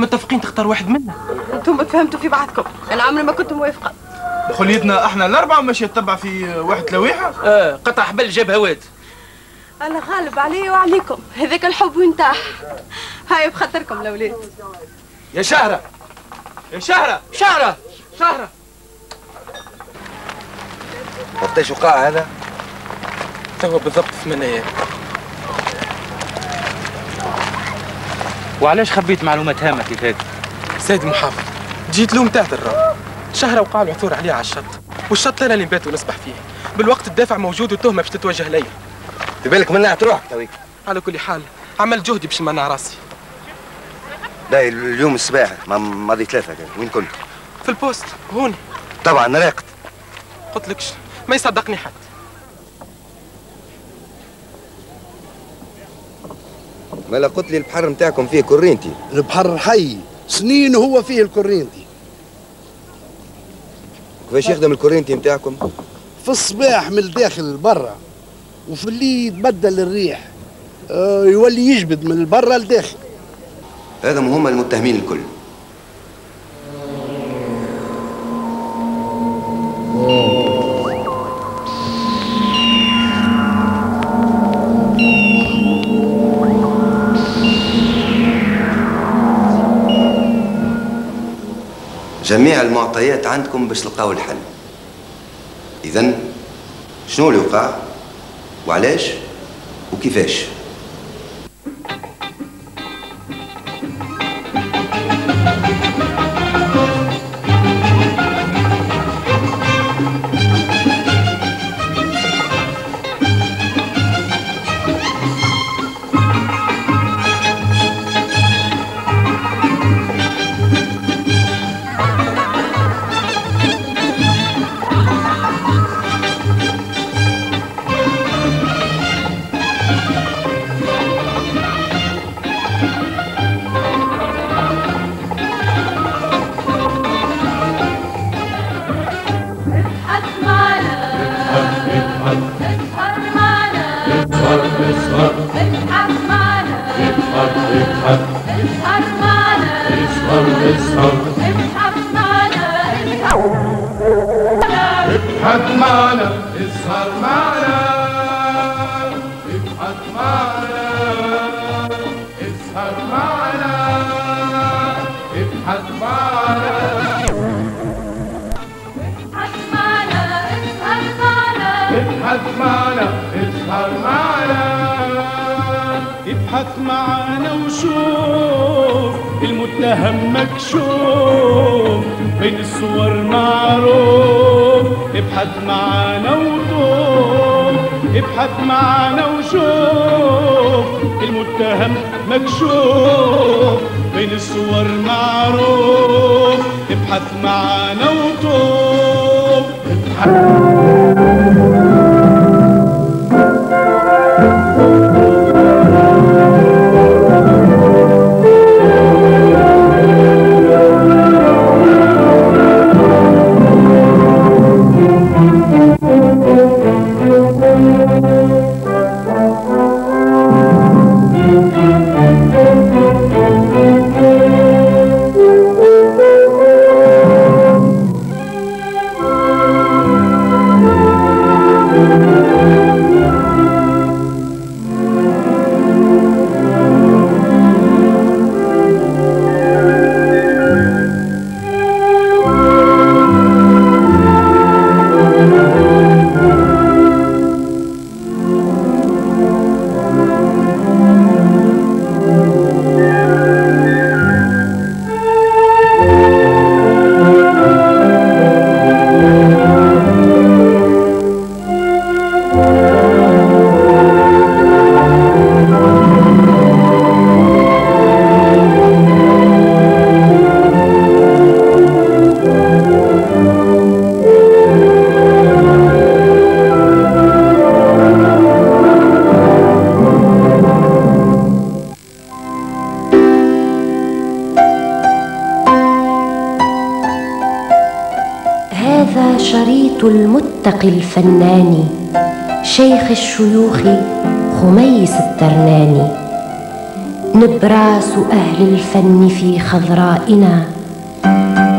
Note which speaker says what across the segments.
Speaker 1: متفقين تختار واحد منا.
Speaker 2: انتم تفهمتوا في بعضكم، انا عمري ما كنت موافقه.
Speaker 3: خليتنا احنا الاربعه ماشي يتبع في واحد لويحه.
Speaker 1: قطع حبل جاب هواد.
Speaker 2: انا غالب علي وعليكم، هذاك الحب وانتاح. هاي بخاطركم الاولاد.
Speaker 3: يا شهره يا شهره
Speaker 1: شهره
Speaker 3: شهره.
Speaker 4: وقتاش وقع هذا؟
Speaker 1: توا بالضبط 8 ايام. وعلاش خبيت معلومات هامه كيف هيك؟
Speaker 5: سيد المحافظ، جيت لوم تعذر. شهرة وقع العثور عليه على الشط، والشط لنا اللي نبات ونسبح فيه. بالوقت الدافع موجود والتهمه باش تتوجه لي.
Speaker 4: تبالك منعت روحك تويك.
Speaker 5: على كل حال عملت جهدي باش نمنع راسي.
Speaker 4: باهي اليوم الصباح ماضي 3 كان وين كنت؟
Speaker 5: في البوست هوني.
Speaker 4: طبعا راقد.
Speaker 5: قلتلكش ما يصدقني حد.
Speaker 4: مالا قلت لي البحر نتاعكم فيه كورينتي.
Speaker 6: البحر حي سنين وهو فيه الكورينتي.
Speaker 4: كيفاش يخدم الكورينتي نتاعكم؟
Speaker 6: في الصباح من الداخل لبرا، وفي الليل يتبدل الريح، يولي يجبد من البرا للداخل.
Speaker 4: هذا هم المتهمين الكل. جميع المعطيات عندكم باش تلقاو الحل. إذن شنو اللي وقع وعلاش وكيفاش؟
Speaker 7: ابحث معانا وشوف المتهم مكشوف بين الصور معروف. ابحث معانا وطوف، ابحث معانا وشوف المتهم مكشوف بين الصور معروف. ابحث معانا وطوف.
Speaker 8: المتقي الفناني شيخ الشيوخ خميس الترناني. نبراس أهل الفن في خضرائنا،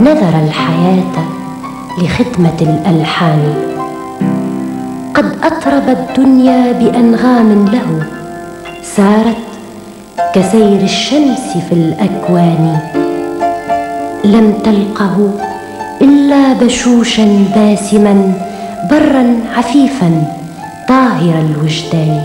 Speaker 8: نذر الحياة لخدمة الألحان. قد أطرب الدنيا بأنغام له، سارت كسير الشمس في الأكوان. لم تلقه إلا بشوشا باسما، برا عفيفا طاهر الوجدان.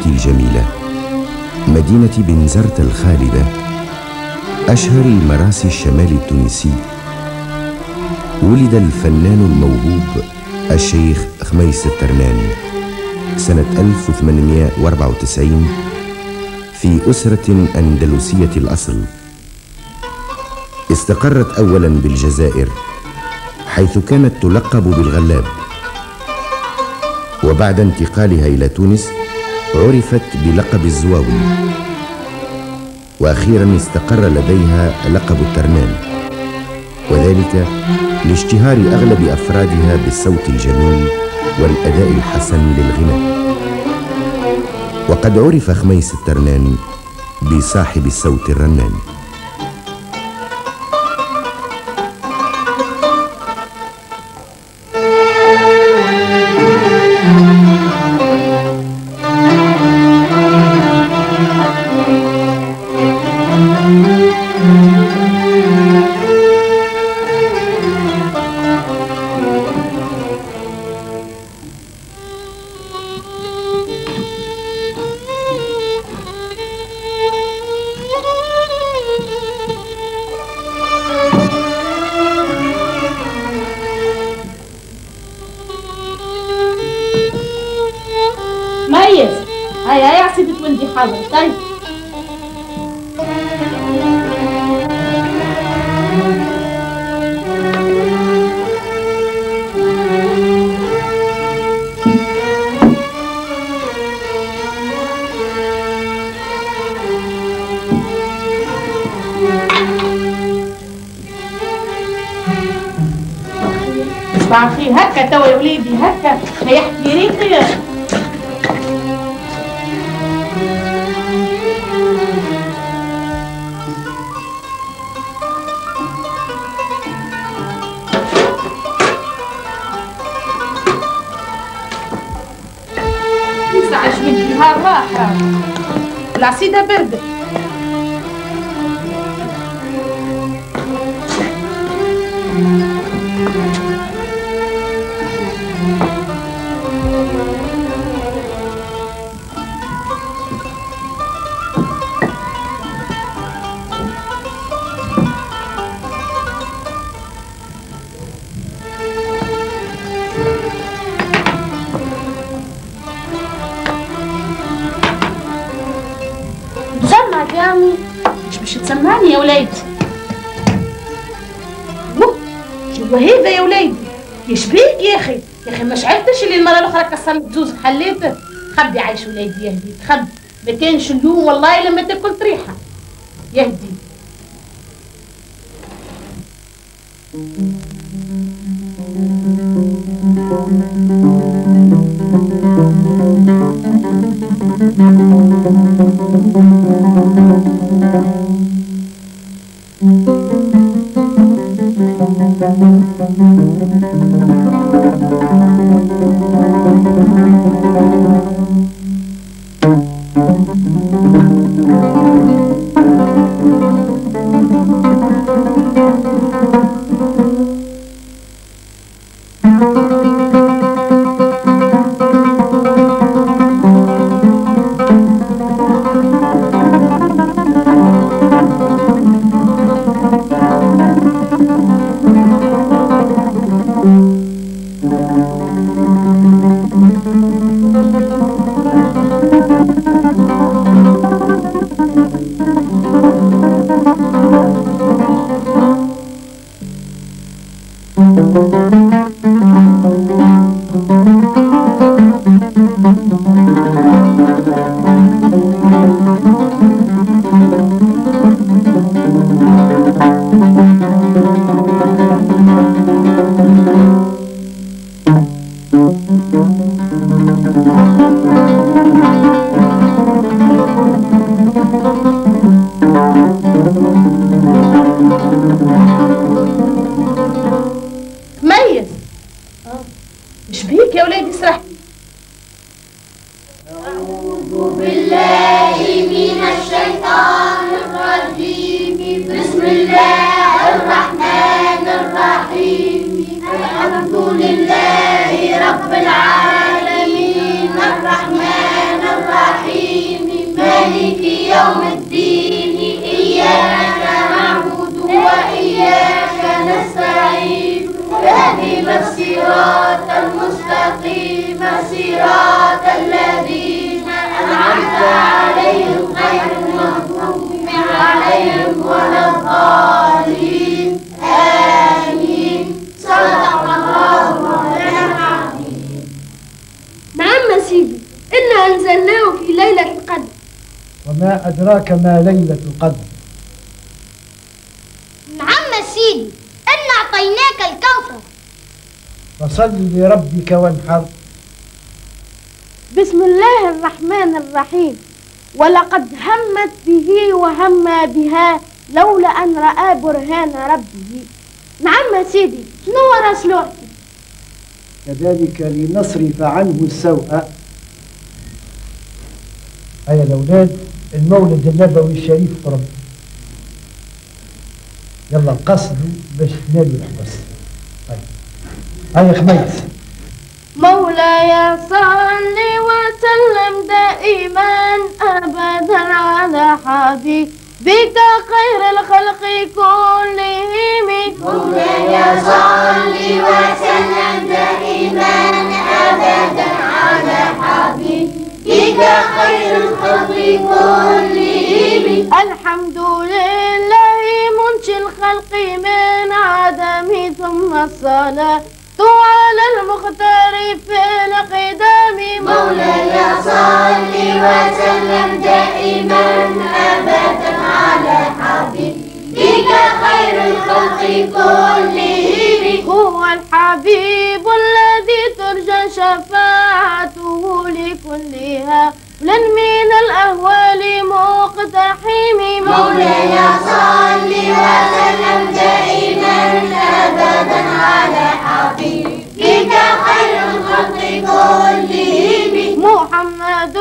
Speaker 9: الجميلة مدينة بنزرت الخالدة، أشهر المراسي الشمال التونسي، ولد الفنان الموهوب الشيخ خميس الترناني سنة 1894 في أسرة أندلسية الأصل. استقرت أولا بالجزائر حيث كانت تلقب بالغلاب، وبعد انتقالها إلى تونس عرفت بلقب الزواوي، وأخيرا استقر لديها لقب الترنان، وذلك لاشتهار أغلب أفرادها بالصوت الجميل والأداء الحسن للغناء. وقد عرف خميس الترنان بصاحب الصوت الرنان.
Speaker 10: هيا يا سيدة ولدي حاضر. طيب صباح الخير. هكا توا يا وليدي هكا ما يحكي ريقي. نهار راحة العصيدة بردت. مش باش تسمعني يا وليدي. شو هذا يا وليدي؟ ايش بيك يا اخي؟ يا اخي ما شعرتش اللي المره الاخرى كسرت زوز حليته؟ خبي عايش وليدي يهديك خبي، ما كانش اليوم والله لما تاكل طريحه يهديك.
Speaker 11: اهدنا الصراط المستقيم صراط الذين أنعمت عليهم غير المغضوب عليهم ولا الضالين آمين. صدق الله مولانا العظيم.
Speaker 12: نعم سيدي، إنا أنزلناه في ليلة القدر.
Speaker 13: وما أدراك ما ليلة القدر؟
Speaker 11: نعم سيدي، إنا أعطيناك الكوثر.
Speaker 13: فصل لربك وانحر.
Speaker 12: بسم الله الرحمن الرحيم. ولقد همت به وهم بها لولا أن رأى برهان ربه. نعم سيدي، شنو ورا سلوحتي؟
Speaker 13: كذلك لنصرف عنه السوء. هيا الأولاد، المولد النبوي الشريف قرب. يلا القصد باش تنالوا الحبس. هيا خميس.
Speaker 12: مولاي صل وسلم دائما أبدا على حبيبك خير الخلق كلهم.
Speaker 11: مولاي صل وسلم دائما أبدا على حبيبك خير الخلق كلهم.
Speaker 12: الحمد لله منشي الخلق من عدم ثم الصلاة على المختار في القدام.
Speaker 11: مولاي صل وسلم دائما أبدا على حبيبك خير الخلق كلهم.
Speaker 12: هو الحبيب الذي ترجى شفاعته لكلها من الأهوال مقتحم.
Speaker 11: مولاي صل وسلم دائما أبدا على حبيبك خير الخلق كلهم.
Speaker 12: محمد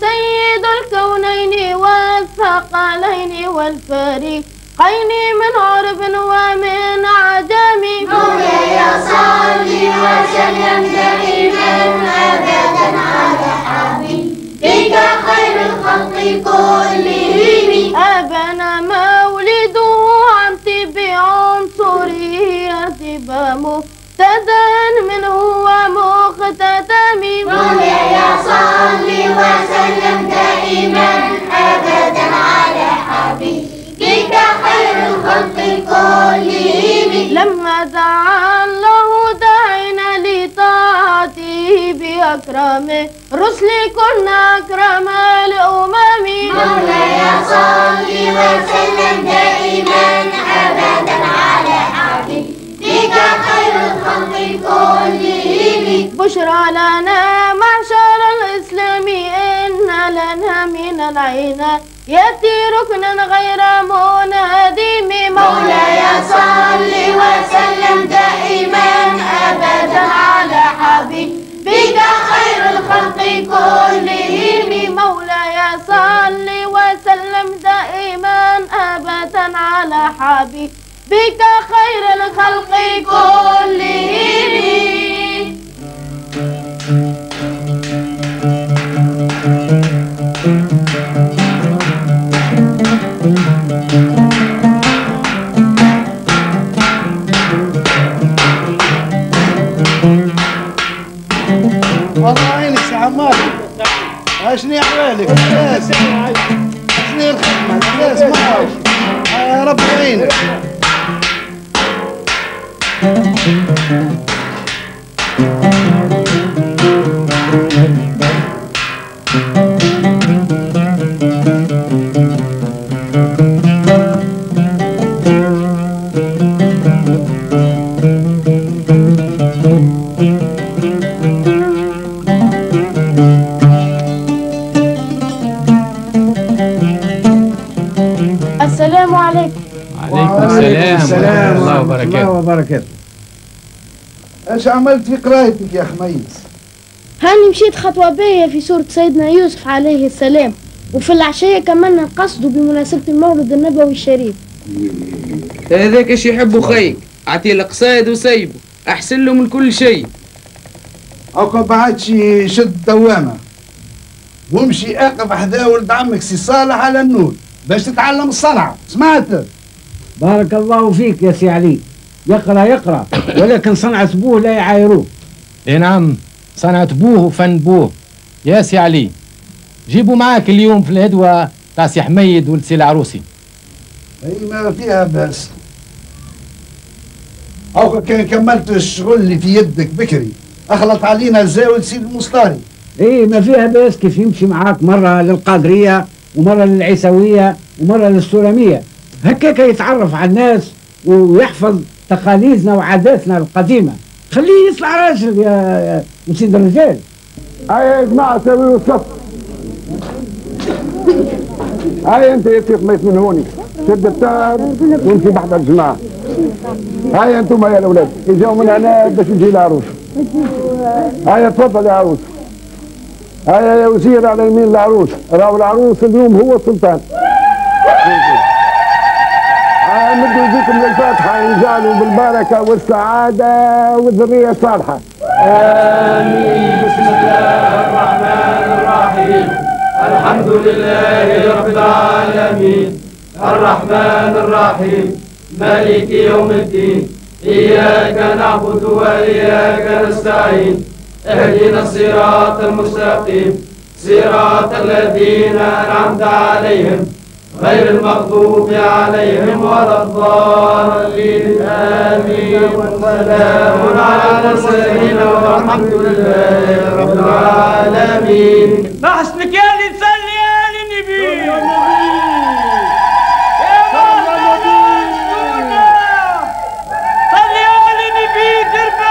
Speaker 12: سيد الكونين والثقلين والفريقين من عرب ومن عجم.
Speaker 11: مولاي صل وسلم دائما أبدا على حبيبك خير الخلق كلهم.
Speaker 12: أبنى مولده عن طب عنصرية بمبتدأ منه ومختتم.
Speaker 11: مولاي صل وسلم دائما أبدا على حبيبك خير الخلق كلهم.
Speaker 12: لما دعا الله دعينا لطاعته بأكرم رسل كنا أكرم الأمم.
Speaker 11: مولاي صل وسلم دائما أبدا على حبيبك خير الخلق كلهم.
Speaker 12: بشرى لنا معشر الإسلام إن لنا من العناية ركنا غير منهدم.
Speaker 11: مولاي صل وسلم دائما أبدا على حبيبك خير الخلق كلهم.
Speaker 12: مولاي صل وسلم دائما أبدا على حبيبك خير الخلق كلهم.
Speaker 6: والله عينك سي عمار. شنو احوالك؟ لاباس؟ شنو الخدمة؟ لاباس معاش؟ يا رب يعينك.
Speaker 12: السلام عليكم.
Speaker 14: وعليكم السلام ورحمة الله
Speaker 6: وبركاته. ايش عملت في قرايتك يا خميس؟
Speaker 12: هاني مشيت خطوة باهية في سورة سيدنا يوسف عليه السلام، وفي العشية كمان نقصده بمناسبة المولد النبوي الشريف.
Speaker 15: هذاك ايش يحبه خيك، اعطيه القصايد وسيبه، احسن له من كل شيء.
Speaker 6: هاكا بعدش شد دوامة وامشي اقف حدا ولد عمك سي صالح على النور باش تتعلم الصنعة، سمعت؟
Speaker 13: بارك الله فيك يا سي علي.
Speaker 16: يقرأ ولكن صنعة بوه لا يعايروه.
Speaker 14: اي نعم، صنعة بوه وفن بوه. يا سي علي جيبوا معاك اليوم في الهدوة تاع سي حميد ولد سي العروسي.
Speaker 6: اي ما فيها بس. او كان كملت الشغل اللي في يدك بكري اخلط علينا الزاوية سيد المصطاري.
Speaker 16: اي ما فيها بس، كيف يمشي معاك مرة للقادرية ومرة للعيسوية ومرة للسلمية، هكاك يتعرف على الناس ويحفظ تقاليدنا وعاداتنا القديمة. خليه يطلع راجل يا سيد الرجال.
Speaker 17: هاي يا جماعة سويوا الصف. هاي انت يا سيف ميت من هوني، شد التار وامشي بحد الجماعة. هاي انتم يا الاولاد يجوا من هنا باش يجي العروس. هاي تفضل يا عروس. هاي يا وزير على يمين العروس، راهو العروس اليوم هو السلطان. نبدو يجيكم للفاتحة يجعلوا بالبركة والسعادة والذرية الصالحة.
Speaker 7: آمين. بسم الله الرحمن الرحيم. الحمد لله رب العالمين الرحمن الرحيم مالك يوم الدين إياك نعبد وإياك نستعين اهدنا الصراط المستقيم صراط الذين أنعمت عليهم غير المغضوب عليهم ولا الضالين آمين. وسلام على المرسلين والحمد لله رب العالمين.
Speaker 18: بحسنك يا اللي نصلي يا النبي. صلي على النبي تربح.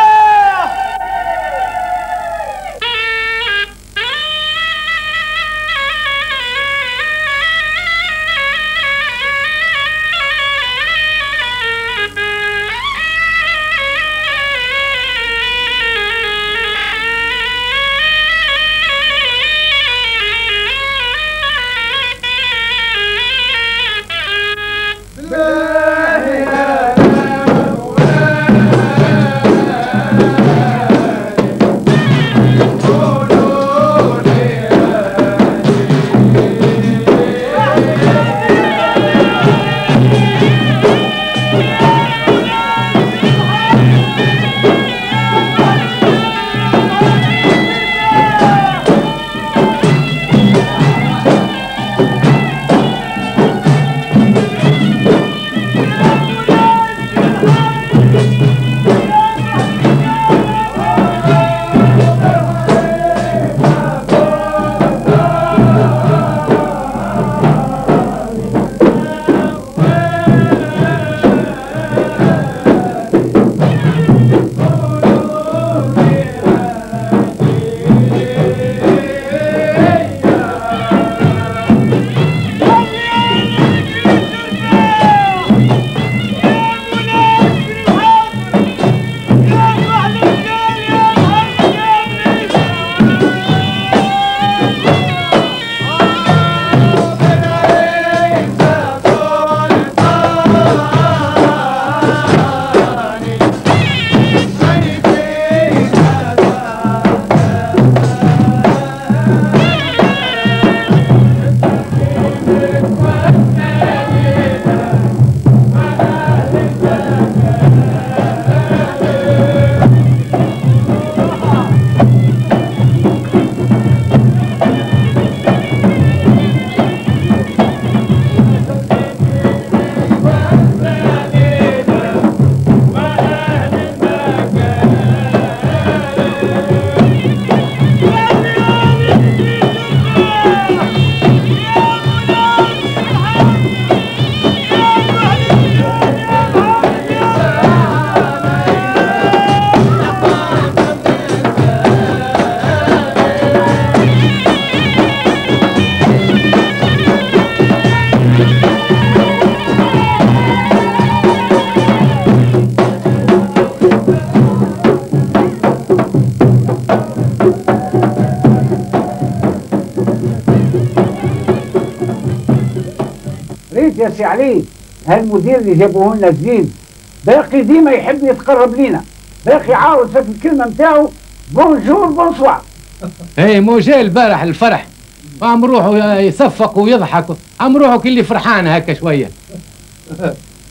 Speaker 16: ريت يا سي علي هالمدير اللي جابوه لنا جديد باقي ديما يحب يتقرب لينا، باقي يعاود في الكلمه نتاعو بونجور بونسوار.
Speaker 14: اي مو جاي البارح الفرح عم روحه يصفق ويضحك، عم روحه كل فرحان هكا شويه.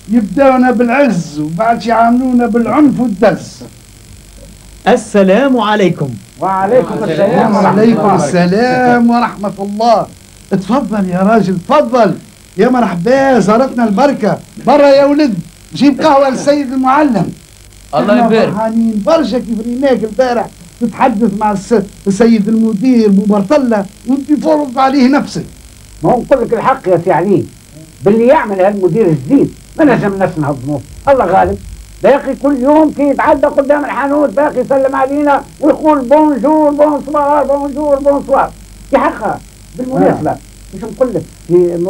Speaker 6: يبداونا بالعز وبعد يعاملونا بالعنف والدس.
Speaker 19: السلام عليكم.
Speaker 16: وعليكم السلام.
Speaker 6: وعليكم السلام ورحمة الله. اتفضل يا راجل تفضل. يا مرحبا زارتنا البركة. برا يا ولد جيب قهوة للسيد المعلم.
Speaker 15: الله يبارك.
Speaker 6: فرحانين برشا كيف ريناك البارح تتحدث مع السيد المدير بو برطلة وانت فرض عليه نفسك.
Speaker 16: ما هو نقول لك الحق يا سي علي، باللي يعمل هالمدير الجديد ما نجم الناس نهضموه. الله غالب باقي كل يوم كي يتعدى قدام الحانوت باقي يسلم علينا ويقول بونجور بونسوار بونجور بونسوار. في حقها بالمناسبة مش نقول لك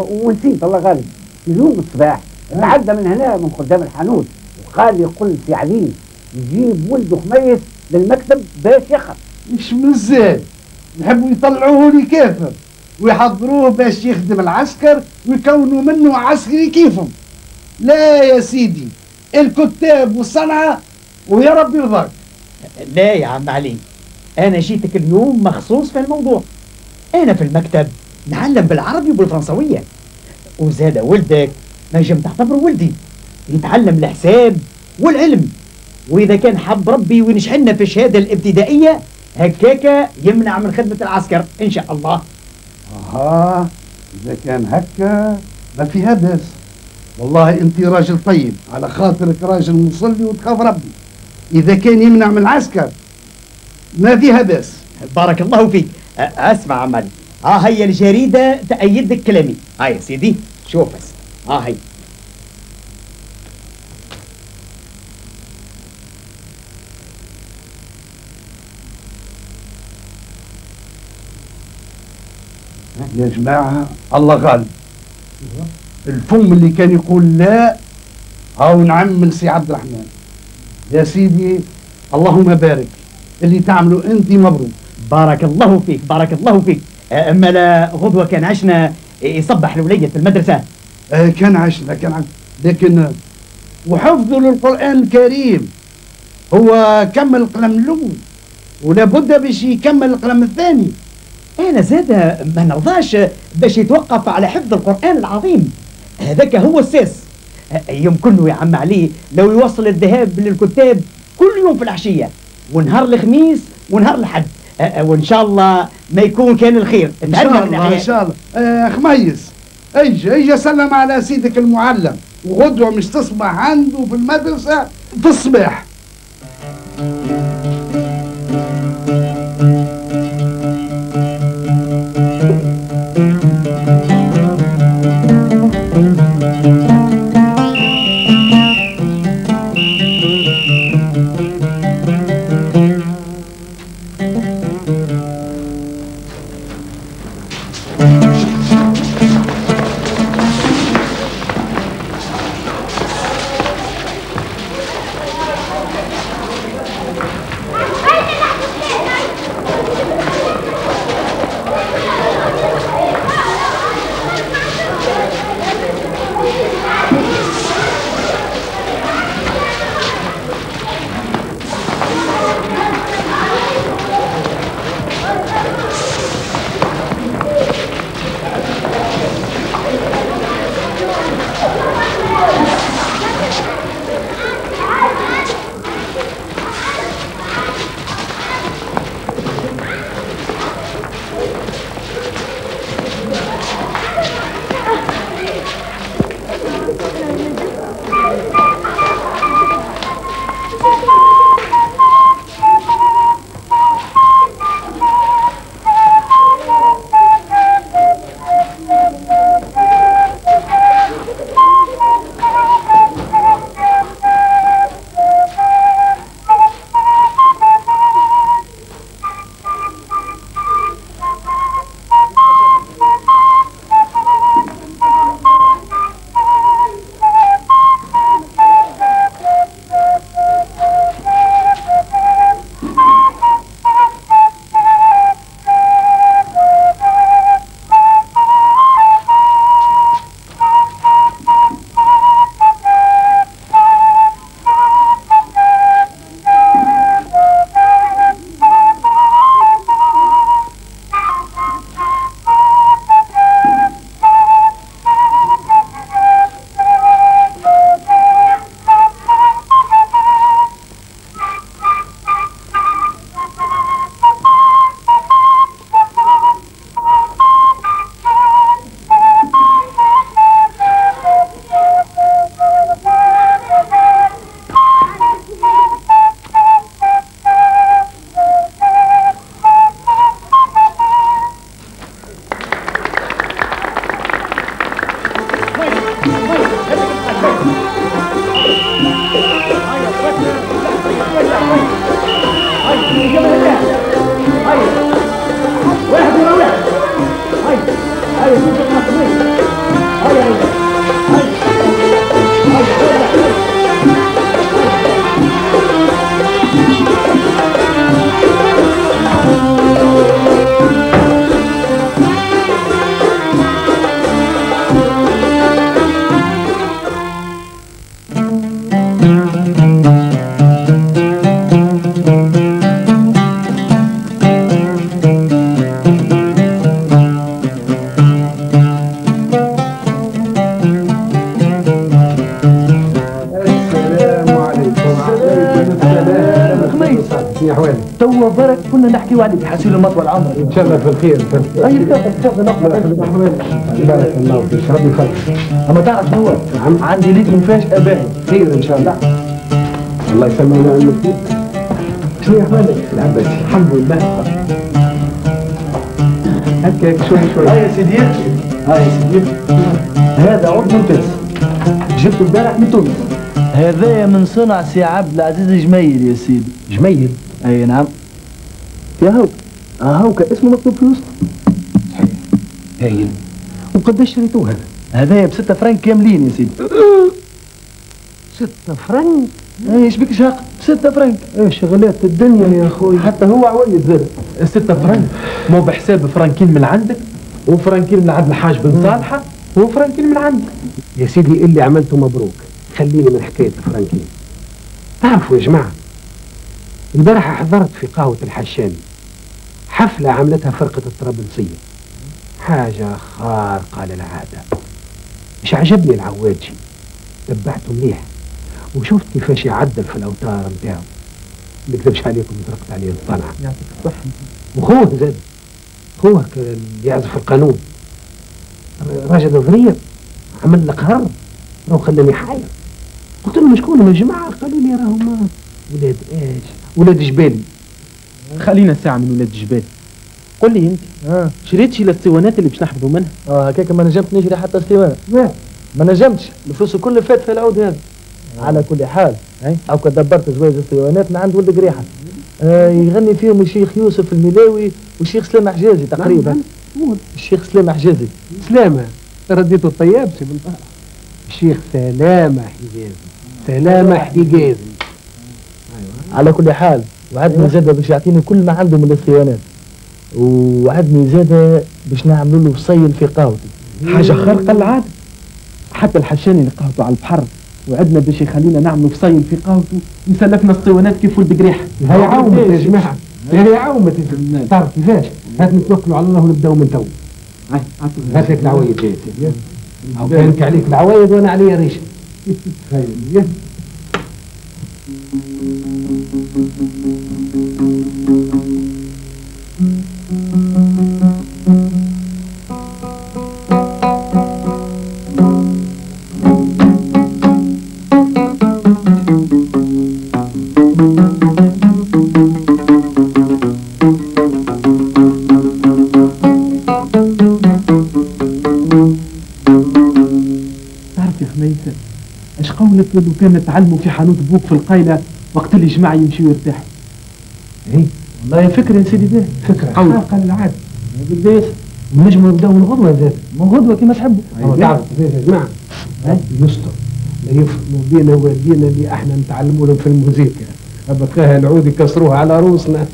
Speaker 16: ونسيت الله غالب اليوم الصباح تعدى من هنا من قدام الحانوت وقال يقول سي علي يجيب ولده خميس للمكتب باش يخف.
Speaker 6: مش مزال يحبوا يطلعوه لي كافر ويحضروه باش يخدم العسكر ويكونوا منه عسكري كيفهم. لا يا سيدي الكتاب والصنعة ويا رب يرضاك.
Speaker 19: لا يا عم علي، أنا جيتك اليوم مخصوص في الموضوع. أنا في المكتب نعلم بالعربي وبالفرنسوية، وزاد ولدك نجم تعتبره ولدي يتعلم الحساب والعلم، وإذا كان حب ربي ونشحنا في الشهادة الابتدائية هكاكا يمنع من خدمة العسكر إن شاء الله.
Speaker 6: إذا كان هكا ما فيها بأس. والله أنت راجل طيب على خاطرك راجل مصلي وتخاف ربي. إذا كان يمنع من العسكر ما فيها بأس.
Speaker 19: بارك الله فيك. اسمع عم علي، هي الجريدة تأيد لك كلامي. هاي يا سيدي شوف بس. هي
Speaker 6: يا جماعة الله غالب. الفم اللي كان يقول لا أو نعم من سي عبد الرحمن. يا سيدي اللهم بارك اللي تعمله أنت مبروك.
Speaker 19: بارك الله فيك بارك الله فيك. أما لا غدوة كان عشنا يصبح الولية في المدرسة.
Speaker 6: كان عشنا لكن وحفظه للقرآن الكريم. هو كمل القلم الأول ولا بد باش يكمل القلم الثاني.
Speaker 19: أنا زاد ما نرضاش باش يتوقف على حفظ القرآن العظيم، هذاك هو الساس. يمكنه يا عم علي لو يوصل الذهاب للكتاب كل يوم في العشية ونهار الخميس ونهار الحد، وإن شاء الله ما يكون كان الخير.
Speaker 6: إن شاء الله إن شاء الله. خميس اجي سلم على سيدك المعلم وغدوة مش تصبح عنده في المدرسة في الصباح.
Speaker 19: توا برك كنا نحكيو عليك حسيل المطوى العمر
Speaker 13: ان شاء الله في الخير
Speaker 19: اي تفضل
Speaker 13: بارك الله فيك ربي يخليك.
Speaker 19: اما تعرف هو عندي ليك مفاجأة باهية
Speaker 13: خير ان شاء الله. الله يسلمنا عنك. شنو يا اخوانك؟ العباس الحمد لله. هكاك شوي شوي.
Speaker 19: هاي يا سيدي هاي يا سيدي هذا عود ممتاز جبته البارح من تونس. هذايا من صنع سي عبد العزيز جميل يا سيدي.
Speaker 13: جميل؟
Speaker 19: اي نعم. يا هو هاوك اسمه مكتوب في الوسط.
Speaker 13: صحيح. هايل. وقداش شريتوه هذا؟
Speaker 19: هذايا ب6 فرنك كاملين يا سيدي.
Speaker 13: 6 فرنك؟
Speaker 19: ايش بك شاق؟ 6 فرنك.
Speaker 13: ايش شغلات الدنيا يا اخوي.
Speaker 19: حتى هو عويد زاد.
Speaker 5: 6 فرنك مو بحساب فرنكين من عندك وفرنكين من عند الحاج بن صالحه وفرنكين من عندك.
Speaker 13: يا سيدي اللي عملته مبروك. خليني من حكايه الفرنكين. تعرفوا يا جماعه البارحه حضرت في قهوه الحشامي حفله عملتها فرقه الطرابلسيه. حاجه خارقه للعاده. مش عجبني العواجي. تبعته مليح وشفت كيفاش يعدل في الاوتار نتاعو. ما نكذبش عليكم طرقت عليه الطلعه.
Speaker 19: يعطيك الصحه.
Speaker 13: وخوه زاد خوه اللي يعزف القانون راجل ضريب عمل لك هر راهو خلاني حاير. قلت لهم شكون يا جماعه؟ قالوا لي راهم ولاد ايش؟ ولاد جبالي.
Speaker 5: خلينا ساعه من ولاد جبالي. قل لي انت شريت شي الاسطوانات اللي باش نحفظوا منها؟
Speaker 19: هكاك ما نجمت نشري حتى اسطوانه. ما نجمتش الفلوس كله فات في العود هذا. على كل حال هاكا دبرت زواج اسطوانات من عند ولد قريحه. يغني فيهم الشيخ يوسف الملاوي والشيخ سلامة حجازي تقريبا. الشيخ سلامة حجازي.
Speaker 13: سلامة رديته الطياب سي بن طارق. الشيخ سلامة حجازي. سلامة حجازي. أيوة.
Speaker 19: على كل حال وعدني زاد باش يعطيني كل ما عنده من الاسطوانات. وعدني زاد باش نعملوا له فصيل في قهوتي.
Speaker 5: حاجه خارقه للعاده. حتى الحشاني اللي قهوته على البحر وعدنا باش يخلينا نعملوا فصيل في قهوته يسلفنا اسطوانات كيف ولد قريحه.
Speaker 13: هاي عاومت يا جماعه. هاي عاومت. تعرف كيفاش؟ هات نتوكلوا على الله ونبداو من تو. هات لك العوايد يا سيدي. او كانك عليك العوايد وانا عليا ريشه. خير.
Speaker 5: اش قولك لو كان نتعلموا في حانوت بوك في القايله وقت اللي جماعه يمشيوا يرتاحوا؟
Speaker 13: ايه
Speaker 19: والله فكره يا سيدي باهي.
Speaker 13: فكره خارقه للعاده.
Speaker 19: بالبيت
Speaker 13: ونجموا نبداو من غدوه زاد.
Speaker 19: من غدوه كيما تحبوا.
Speaker 13: تعرف كيفاش يا جماعه؟ يستر لا يفهموا بينا والدينا اللي احنا نتعلموا لهم في الموسيقى. بقاها العود يكسروها على روسنا.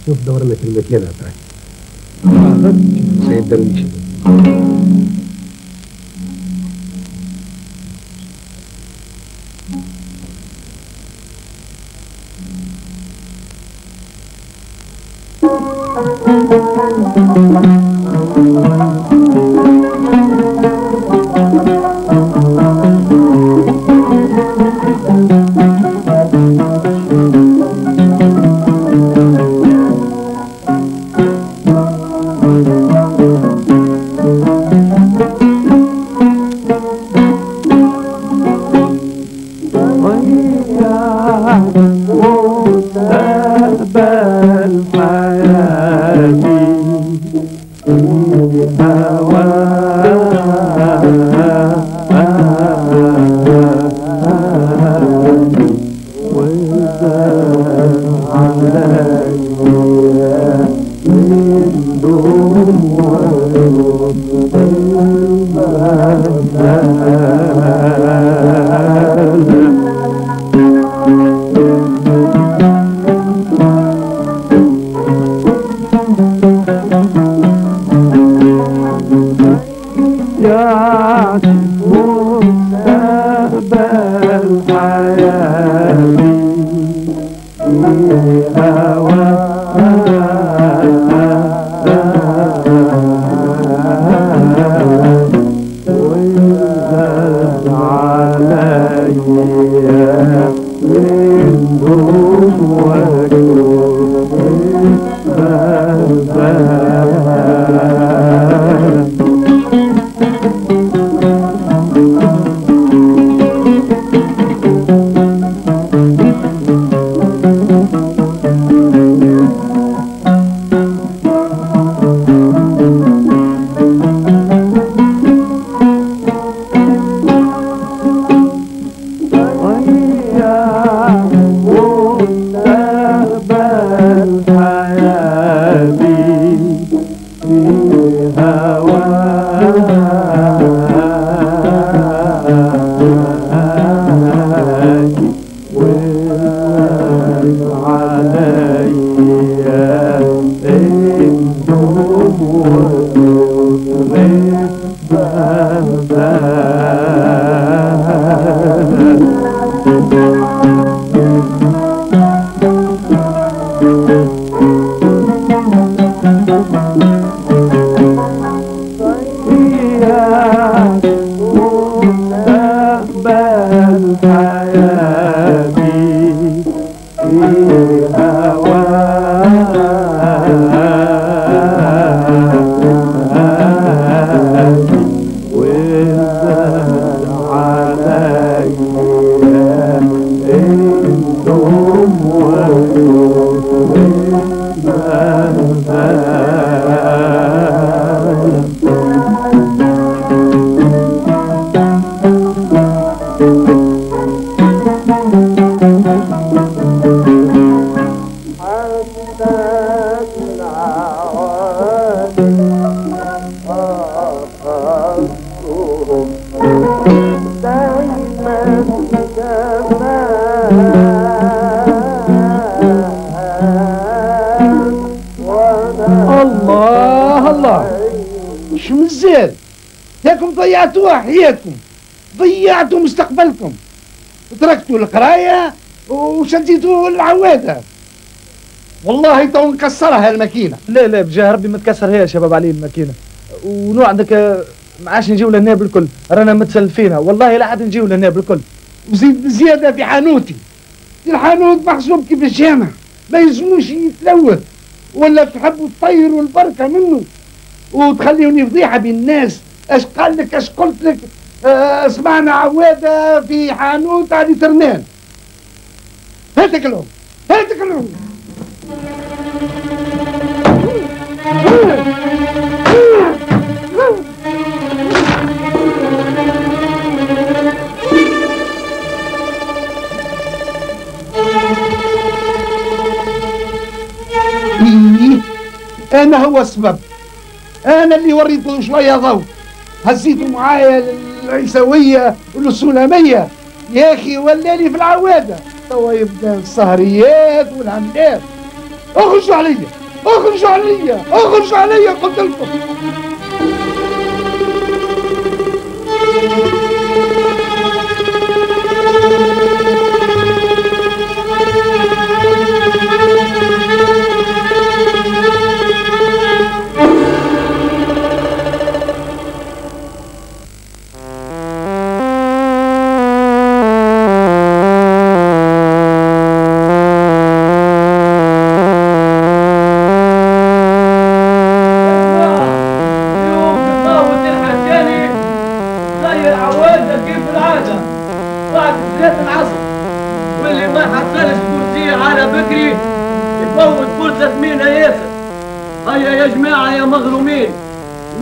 Speaker 13: شوف دورنا في المكينة تاعي سيد درويش.
Speaker 6: الله الله شو مزال ياكم ضيعتوا حياتكم، ضيعتوا مستقبلكم، تركتوا القرايه وشديتوا العواده. والله تو نكسرها الماكينه.
Speaker 20: لا لا بجاه ربي ما تكسرها يا شباب علي الماكينه. ونوع عندك ما عادش نجيو لهنا بالكل، رانا متسلفينها والله لا عاد نجيو لهنا بالكل.
Speaker 6: وزيد بزياده في حانوتي، الحانوت محسوب كيف الجامع، ما يلزموش يتلوث ولا تحبوا تطيروا البركه منه وتخليوني فضيحه بين الناس. اش قال لك اش قلت لك؟ سمعنا عواده في حانوت على ترنان. هاتك الام هاتك الام. أنا هو السبب، أنا اللي وريته شوية ضوء، هزيته معايا للعيسوية والسلامية يا أخي، ولاني في العوادة توا يبدا السهريات والعملات. اخرجوا عليا اخرجوا عليا اخرجوا عليا قلت لكم.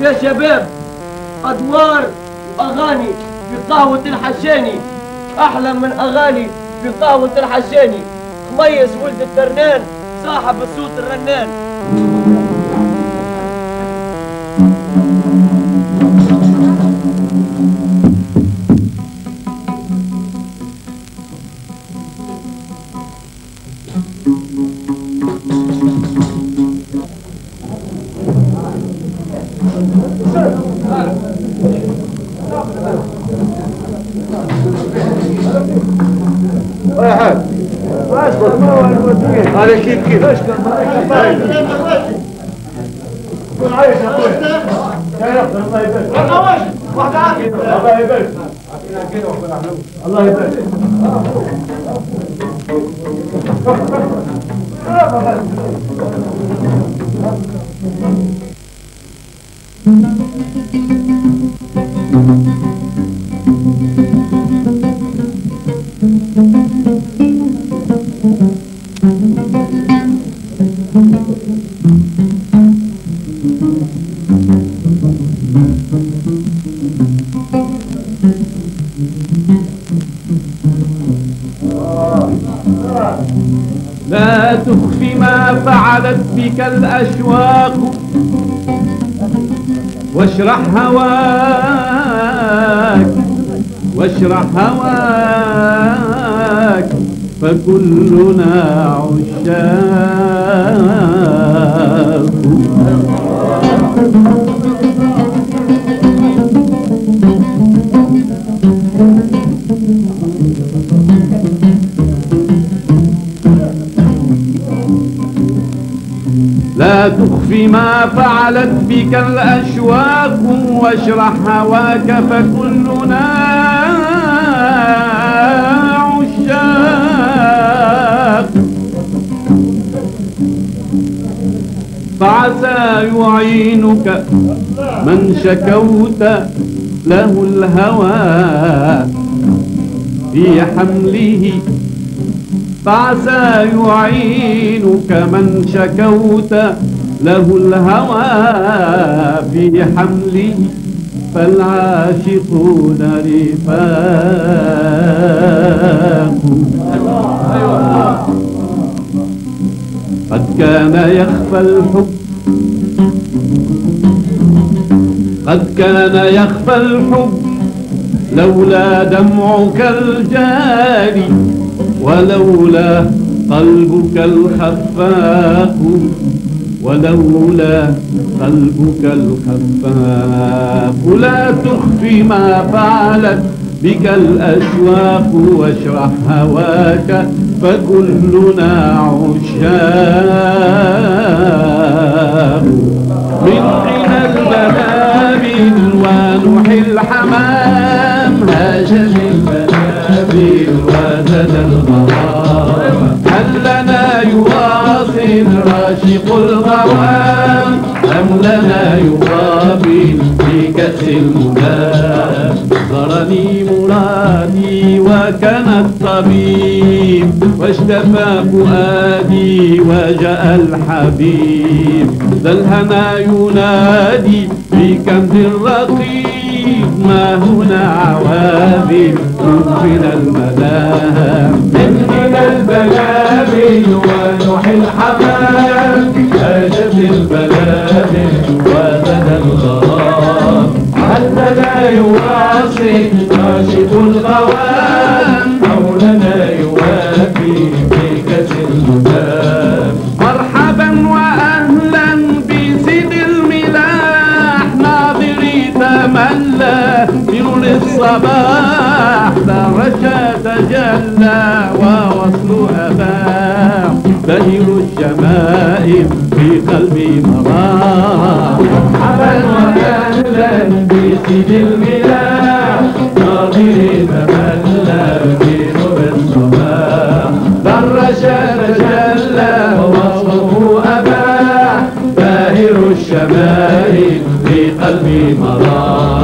Speaker 7: يا شباب أدوار وأغاني في قهوة الحشاني أحلى من أغاني في قهوة الحشاني. خميس ولد الترنان صاحب الصوت الرنان.
Speaker 18: هذا كيف كيف كن عايش يا اخوي يا رب الله يبارك واحد عافية الله يبارك الله يبارك
Speaker 7: لا تخفي ما فعلت بك الأشواق واشرح هواك واشرح هواك فكلنا عشاق. لا تخفي ما فعلت بك الأشواق واشرح هواك فكلنا عشاق. فعسى يعينك من شكوت له الهوى في حمله. فعسى يعينك من شكوت له الهوى في حمله. فالعاشقون رفاق. قد كان يخفى الحب قد كان يخفى الحب لولا دمعك الجاري ولولا قلبك الخفاق. ولولا قلبك الخفاق. لا تخفي ما فعلت بك الأشواق واشرح هواك فكلنا عشاق. من حين البلابل ونوح الحمام هاجم البلابل وزاد الغرام. هل لنا يواصل راشق الغرام أم لنا يقابل في كأس المنام. ضرني مرادي وكان الطبيب واشتفى فؤادي وجاء الحبيب. ذا الهنا ينادي في كنز الرقيب ما هنا عوابل من الملاهم. من البلابل ونوح الحمام هاجت البلابل وزاد الغرام. هل لنا يواصل راشد الغوام أو لنا يوافي في كأس المدام. مرحبا الصباح درجة تجلى ووصل أباح بهر الشمائل في قلبي مرار مرحبا وأهلا بسيد الملاح ناظري تملى في نور الصباح درجة تجلى ووصل أباح باهر الشمائل في قلبي مرار.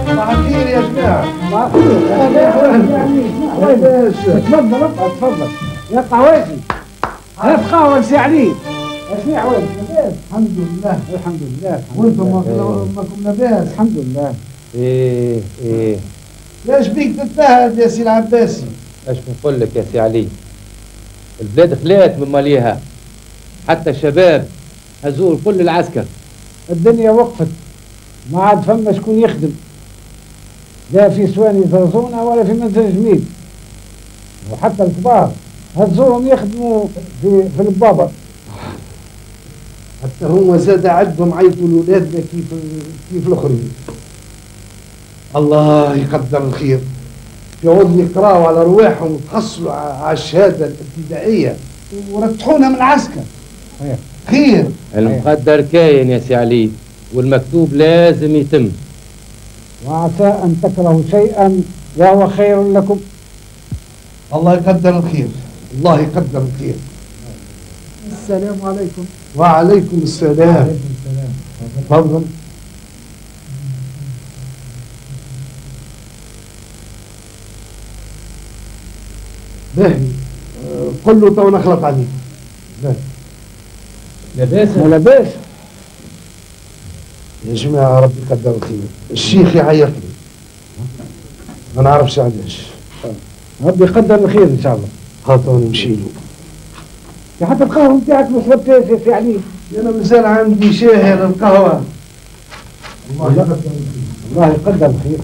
Speaker 6: صباح الخير يا جماعة.
Speaker 16: صباح الخير. تفضل تفضل يا قواسي. هات قهوة سي علي. شنو عواد؟
Speaker 6: الحمد لله
Speaker 16: الحمد لله.
Speaker 6: وانتم ماكم لاباس؟
Speaker 16: الحمد لله.
Speaker 14: ايه
Speaker 6: ليش بيك تتهد يا سي العباسي؟
Speaker 14: اش نقول لك يا سي علي، البلاد خلات من ماليها، حتى الشباب هزول كل العسكر.
Speaker 16: الدنيا وقفت، ما عاد فما شكون يخدم، لا في سواني زرزونة ولا في منزل جميل، وحتى الكبار هزوهم يخدموا في البابا.
Speaker 6: حتى هو زاد عدهم عيطوا لولادنا كيف الاخرين. الله يقدر الخير، يقعدوا يقراوا على رواحهم وتحصلوا على الشهاده الابتدائيه ورتحونا من العسكر. خير.
Speaker 14: المقدر كاين يا سي علي، والمكتوب لازم يتم.
Speaker 16: وعسى ان تكرهوا شيئا وهو خير لكم.
Speaker 6: الله يقدر الخير، الله يقدر الخير.
Speaker 16: السلام عليكم.
Speaker 6: وعليكم السلام. تفضل. باهي قل له تو نخلط عليك. باهي
Speaker 14: لاباس
Speaker 16: لاباس
Speaker 6: يا جماعة، ربي يقدر الخير. الشيخ يعيط لي ما نعرفش علاش.
Speaker 16: ربي يقدر الخير ان شاء الله.
Speaker 6: خاطر نمشي له.
Speaker 16: حتى القهوة نتاعك ما شربتهاش يا سي علي.
Speaker 6: انا مازال عندي شاهي للقهوة.
Speaker 16: الله يقدر الخير.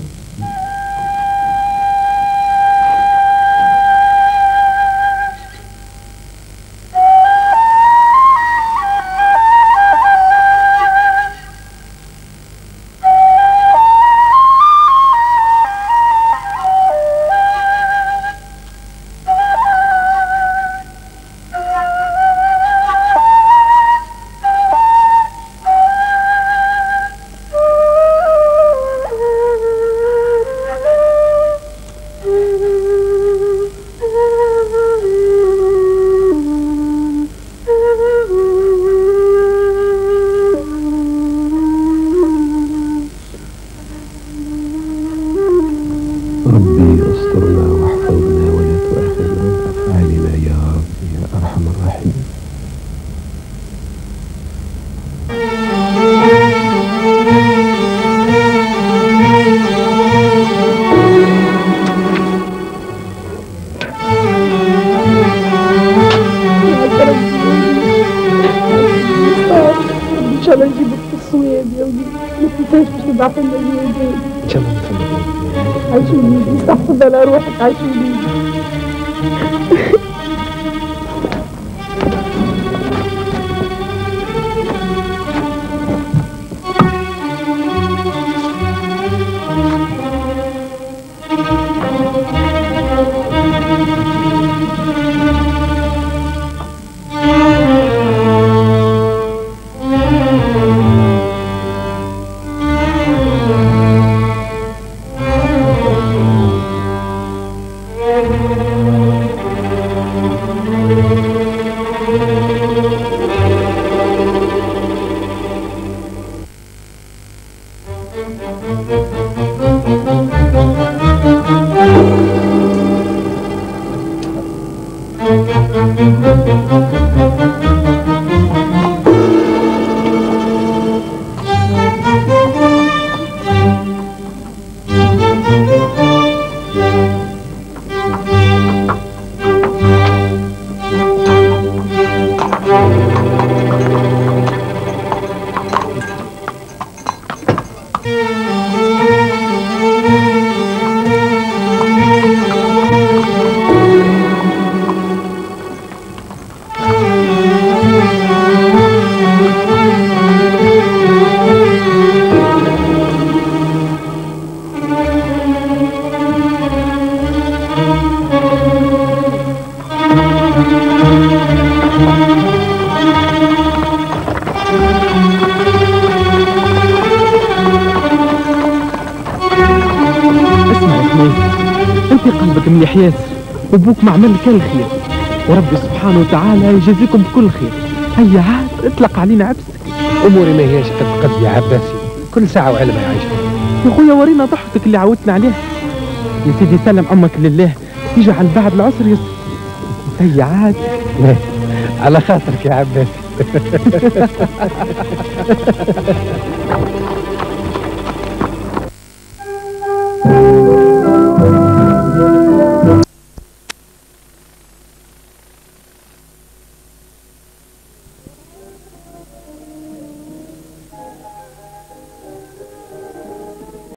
Speaker 12: استحفظ على روحك عيشوني.
Speaker 5: صبح ياسر وبوك ما عمل كل خير، وربي سبحانه وتعالى يجازيكم بكل خير. هيا عاد اطلق علينا عبسك.
Speaker 13: اموري ما هياش قد يا عباسي، كل ساعه وعلمها يعيشها.
Speaker 5: يا خويا ورينا ضحكتك اللي عودتنا عليها. يا سيدي سلم امك لله، يجوا على بعد العسر يسر. هيا عاد.
Speaker 13: على خاطرك يا عباسي.